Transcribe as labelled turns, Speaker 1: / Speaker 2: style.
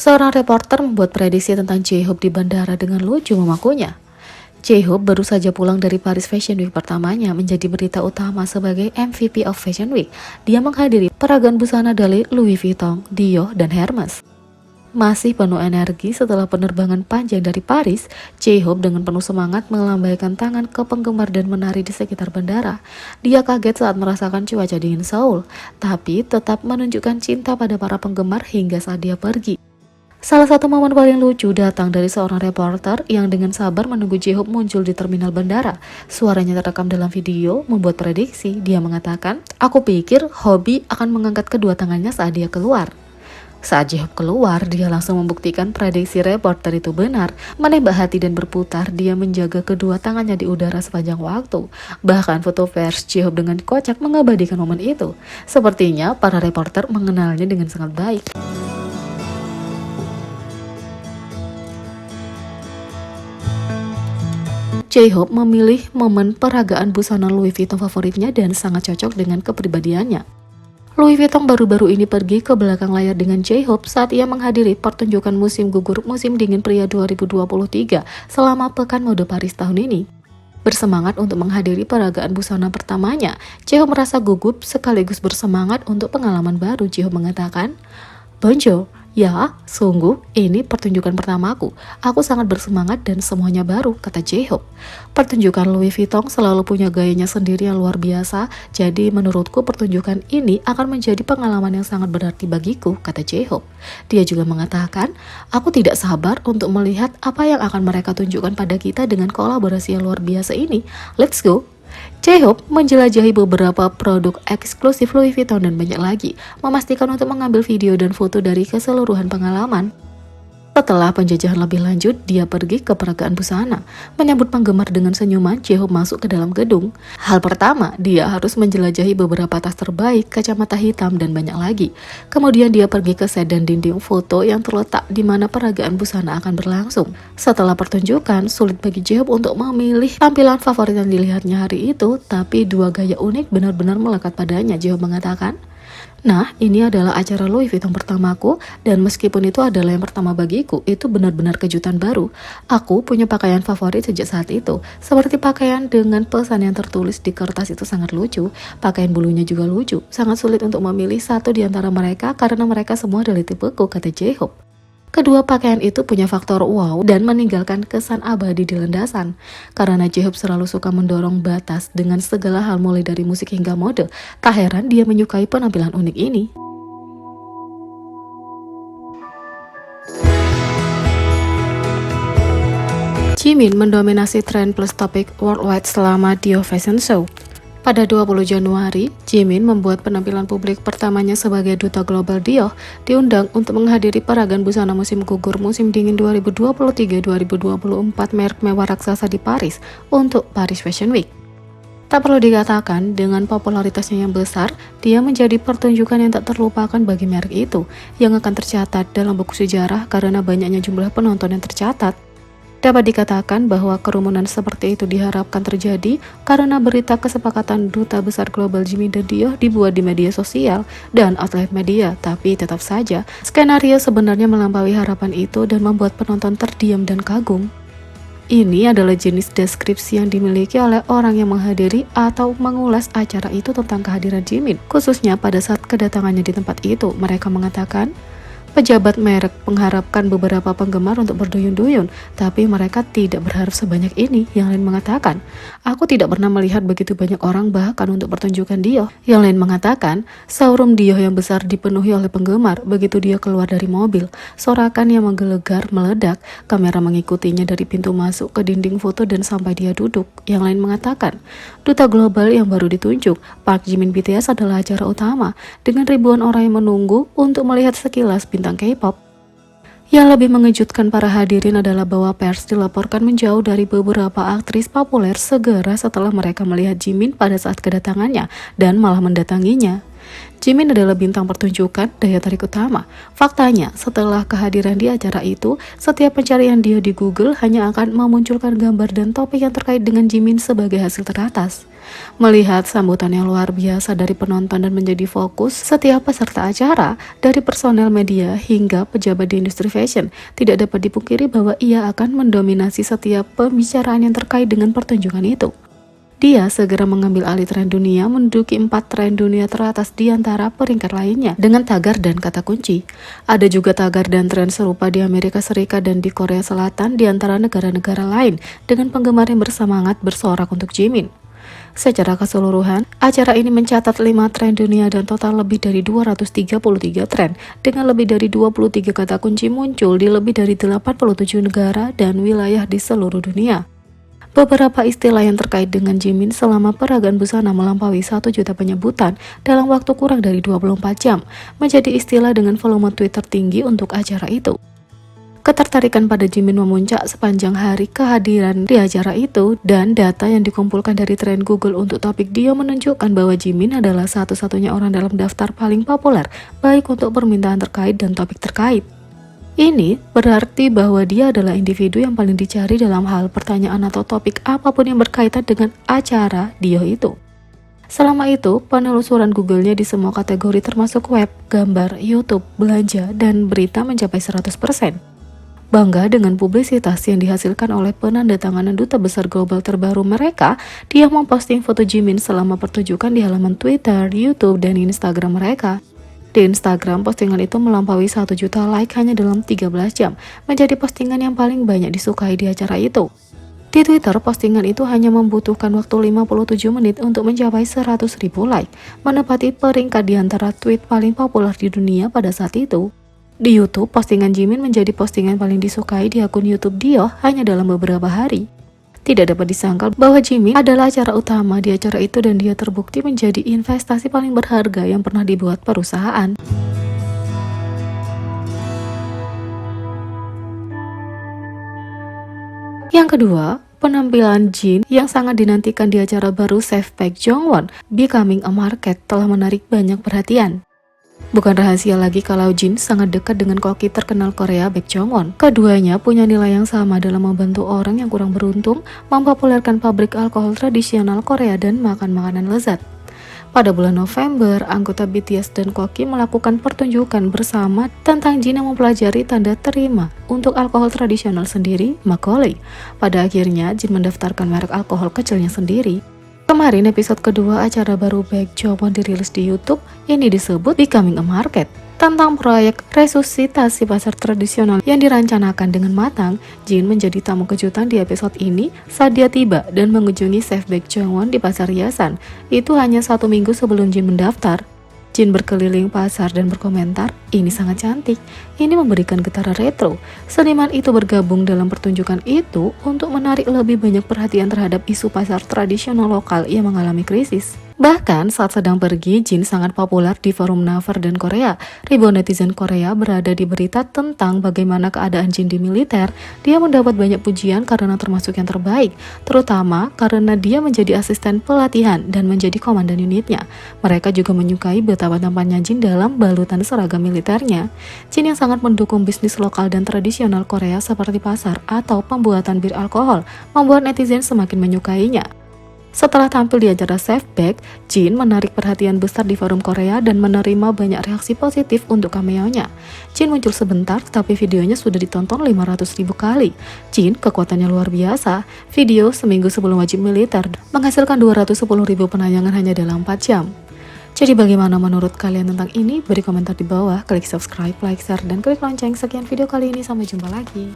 Speaker 1: Seorang reporter membuat prediksi tentang J-Hope di bandara dengan lucu memakunya. J-Hope baru saja pulang dari Paris Fashion Week pertamanya menjadi berita utama sebagai MVP of Fashion Week. Dia menghadiri peragaan busana dari Louis Vuitton, Dior, dan Hermes. Masih penuh energi setelah penerbangan panjang dari Paris, J-Hope dengan penuh semangat melambaikan tangan ke penggemar dan menari di sekitar bandara. Dia kaget saat merasakan cuaca dingin Seoul, tapi tetap menunjukkan cinta pada para penggemar hingga saat dia pergi. Salah satu momen paling lucu datang dari seorang reporter yang dengan sabar menunggu J-Hope muncul di terminal bandara. Suaranya terekam dalam video membuat prediksi. Dia mengatakan, "Aku pikir Hobi akan mengangkat kedua tangannya saat dia keluar." Saat J-Hope keluar, dia langsung membuktikan prediksi reporter itu benar. Menembak hati dan berputar, dia menjaga kedua tangannya di udara sepanjang waktu. Bahkan foto vers J-Hope dengan kocak mengabadikan momen itu. Sepertinya para reporter mengenalnya dengan sangat baik. J-Hope memilih momen peragaan busana Louis Vuitton favoritnya dan sangat cocok dengan kepribadiannya. Louis Vuitton baru-baru ini pergi ke belakang layar dengan J-Hope saat ia menghadiri pertunjukan musim gugur musim dingin pria 2023 selama Pekan Mode Paris tahun ini. Bersemangat untuk menghadiri peragaan busana pertamanya, J-Hope merasa gugup sekaligus bersemangat untuk pengalaman baru. J-Hope mengatakan, "Bonjour. Ya, sungguh ini pertunjukan pertamaku. Aku sangat bersemangat dan semuanya baru," kata J-Hope. Pertunjukan Louis Vuitton selalu punya gayanya sendiri yang luar biasa, jadi menurutku pertunjukan ini akan menjadi pengalaman yang sangat berarti bagiku, kata J-Hope. Dia juga mengatakan, "Aku tidak sabar untuk melihat apa yang akan mereka tunjukkan pada kita dengan kolaborasi yang luar biasa ini. Let's go." J-Hope menjelajahi beberapa produk eksklusif Louis Vuitton dan banyak lagi, memastikan untuk mengambil video dan foto dari keseluruhan pengalaman. Setelah penjajahan lebih lanjut, dia pergi ke peragaan busana. Menyambut penggemar dengan senyuman, J-Hope masuk ke dalam gedung. Hal pertama, dia harus menjelajahi beberapa tas terbaik, kacamata hitam, dan banyak lagi. Kemudian dia pergi ke set dan dinding foto yang terletak di mana peragaan busana akan berlangsung. Setelah pertunjukan, sulit bagi J-Hope untuk memilih tampilan favorit yang dilihatnya hari itu, tapi dua gaya unik benar-benar melekat padanya. J-Hope mengatakan, "Nah, ini adalah acara Louis Vuitton pertamaku, dan meskipun itu adalah yang pertama bagiku, itu benar-benar kejutan baru. Aku punya pakaian favorit sejak saat itu, seperti pakaian dengan pesan yang tertulis di kertas itu sangat lucu. Pakaian bulunya juga lucu, sangat sulit untuk memilih satu di antara mereka karena mereka semua adalah tipeku," kata J-Hope. Kedua pakaian itu punya faktor wow dan meninggalkan kesan abadi di landasan. Karena J-Hope selalu suka mendorong batas dengan segala hal mulai dari musik hingga mode, tak heran dia menyukai penampilan unik ini. Jimin mendominasi tren plus topik worldwide selama Dior Fashion Show. Pada 20 Januari, Jimin membuat penampilan publik pertamanya sebagai duta global Dior, diundang untuk menghadiri peragaan busana musim gugur musim dingin 2023-2024 merek mewah raksasa di Paris untuk Paris Fashion Week. Tak perlu dikatakan, dengan popularitasnya yang besar, dia menjadi pertunjukan yang tak terlupakan bagi merek itu, yang akan tercatat dalam buku sejarah karena banyaknya jumlah penonton yang tercatat. Dapat dikatakan bahwa kerumunan seperti itu diharapkan terjadi karena berita kesepakatan duta besar global Jimin dan Dior dibuat di media sosial dan outlet media, tapi tetap saja skenario sebenarnya melampaui harapan itu dan membuat penonton terdiam dan kagum. Ini adalah jenis deskripsi yang dimiliki oleh orang yang menghadiri atau mengulas acara itu tentang kehadiran Jimin, khususnya pada saat kedatangannya di tempat itu. Mereka mengatakan, pejabat merek mengharapkan beberapa penggemar untuk berduyun-duyun, tapi mereka tidak berharap sebanyak ini. Yang lain mengatakan, "Aku tidak pernah melihat begitu banyak orang bahkan untuk pertunjukan Dior." Yang lain mengatakan, showroom Dior yang besar dipenuhi oleh penggemar. Begitu dia keluar dari mobil, sorakan yang menggelegar meledak. Kamera mengikutinya dari pintu masuk ke dinding foto dan sampai dia duduk. Yang lain mengatakan, duta global yang baru ditunjuk, Park Jimin BTS adalah acara utama, dengan ribuan orang yang menunggu untuk melihat sekilas bintang K-pop. Yang lebih mengejutkan para hadirin adalah bahwa pers dilaporkan menjauh dari beberapa aktris populer segera setelah mereka melihat Jimin pada saat kedatangannya dan malah mendatanginya. Jimin adalah bintang pertunjukan, daya tarik utama. Faktanya, setelah kehadiran di acara itu, setiap pencarian dia di Google hanya akan memunculkan gambar dan topik yang terkait dengan Jimin sebagai hasil teratas. Melihat sambutan yang luar biasa dari penonton dan menjadi fokus setiap peserta acara, dari personel media hingga pejabat di industri fashion, tidak dapat dipungkiri bahwa ia akan mendominasi setiap pembicaraan yang terkait dengan pertunjukan itu. Dia segera mengambil alih tren dunia, menduduki 4 tren dunia teratas di antara peringkat lainnya dengan tagar dan kata kunci. Ada juga tagar dan tren serupa di Amerika Serikat dan di Korea Selatan di antara negara-negara lain dengan penggemar yang bersemangat bersorak untuk Jimin. Secara keseluruhan, acara ini mencatat 5 tren dunia dan total lebih dari 233 tren dengan lebih dari 23 kata kunci muncul di lebih dari 87 negara dan wilayah di seluruh dunia. Beberapa istilah yang terkait dengan Jimin selama peragaan busana melampaui 1 juta penyebutan dalam waktu kurang dari 24 jam, menjadi istilah dengan volume tweet tertinggi untuk acara itu. Ketertarikan pada Jimin memuncak sepanjang hari kehadiran di acara itu, dan data yang dikumpulkan dari tren Google untuk topik dia menunjukkan bahwa Jimin adalah satu-satunya orang dalam daftar paling populer, baik untuk permintaan terkait dan topik terkait. Ini berarti bahwa dia adalah individu yang paling dicari dalam hal pertanyaan atau topik apapun yang berkaitan dengan acara dia itu. Selama itu, penelusuran Google-nya di semua kategori termasuk web, gambar, YouTube, belanja, dan berita mencapai 100%. Bangga dengan publisitas yang dihasilkan oleh penandatanganan duta besar global terbaru mereka, dia memposting foto Jimin selama pertunjukan di halaman Twitter, YouTube, dan Instagram mereka. Di Instagram, postingan itu melampaui 1 juta like hanya dalam 13 jam, menjadi postingan yang paling banyak disukai di acara itu. Di Twitter, postingan itu hanya membutuhkan waktu 57 menit untuk mencapai 100.000 like, menempati peringkat di antara tweet paling populer di dunia pada saat itu. Di YouTube, postingan Jimin menjadi postingan paling disukai di akun YouTube dia hanya dalam beberapa hari. Tidak dapat disangkal bahwa Jimin adalah acara utama di acara itu dan dia terbukti menjadi investasi paling berharga yang pernah dibuat perusahaan. Yang kedua, penampilan Jin yang sangat dinantikan di acara baru Safe Baek Jongwon, Becoming a Market, telah menarik banyak perhatian. Bukan rahasia lagi kalau Jin sangat dekat dengan koki terkenal Korea Baek Jongwon. Keduanya punya nilai yang sama dalam membantu orang yang kurang beruntung mempopulerkan pabrik alkohol tradisional Korea dan makan makanan lezat. Pada bulan November, anggota BTS dan koki melakukan pertunjukan bersama tentang Jin yang mempelajari tanda terima untuk alkohol tradisional sendiri, Makgeolli. Pada akhirnya, Jin mendaftarkan merek alkohol kecilnya sendiri. Kemarin episode kedua acara baru Baek Jongwon dirilis di YouTube, ini disebut Becoming a Market. Tentang proyek resusitasi pasar tradisional yang dirancanakan dengan matang, Jin menjadi tamu kejutan di episode ini saat dia tiba dan mengunjungi Safe Baek Jongwon di pasar hiasan. Itu hanya 1 minggu sebelum Jin mendaftar. Jin berkeliling pasar dan berkomentar, "Ini sangat cantik, ini memberikan getaran retro." Seniman itu bergabung dalam pertunjukan itu untuk menarik lebih banyak perhatian terhadap isu pasar tradisional lokal yang mengalami krisis. Bahkan saat sedang pergi, Jin sangat populer di forum Naver dan Korea. Ribuan netizen Korea berada di berita tentang bagaimana keadaan Jin di militer. Dia mendapat banyak pujian karena termasuk yang terbaik, terutama karena dia menjadi asisten pelatihan dan menjadi komandan unitnya. Mereka juga menyukai betapa tampannya Jin dalam balutan seragam militernya. Jin yang sangat mendukung bisnis lokal dan tradisional Korea seperti pasar atau pembuatan bir alkohol membuat netizen semakin menyukainya. Setelah tampil di acara Safe Baek, Jin menarik perhatian besar di forum Korea dan menerima banyak reaksi positif untuk cameo-nya. Jin muncul sebentar, tapi videonya sudah ditonton 500.000 kali. Jin kekuatannya luar biasa. Video seminggu sebelum wajib militer menghasilkan 210.000 penayangan hanya dalam 4 jam. Jadi bagaimana menurut kalian tentang ini? Beri komentar di bawah, klik subscribe, like, share, dan klik lonceng. Sekian video kali ini, sampai jumpa lagi.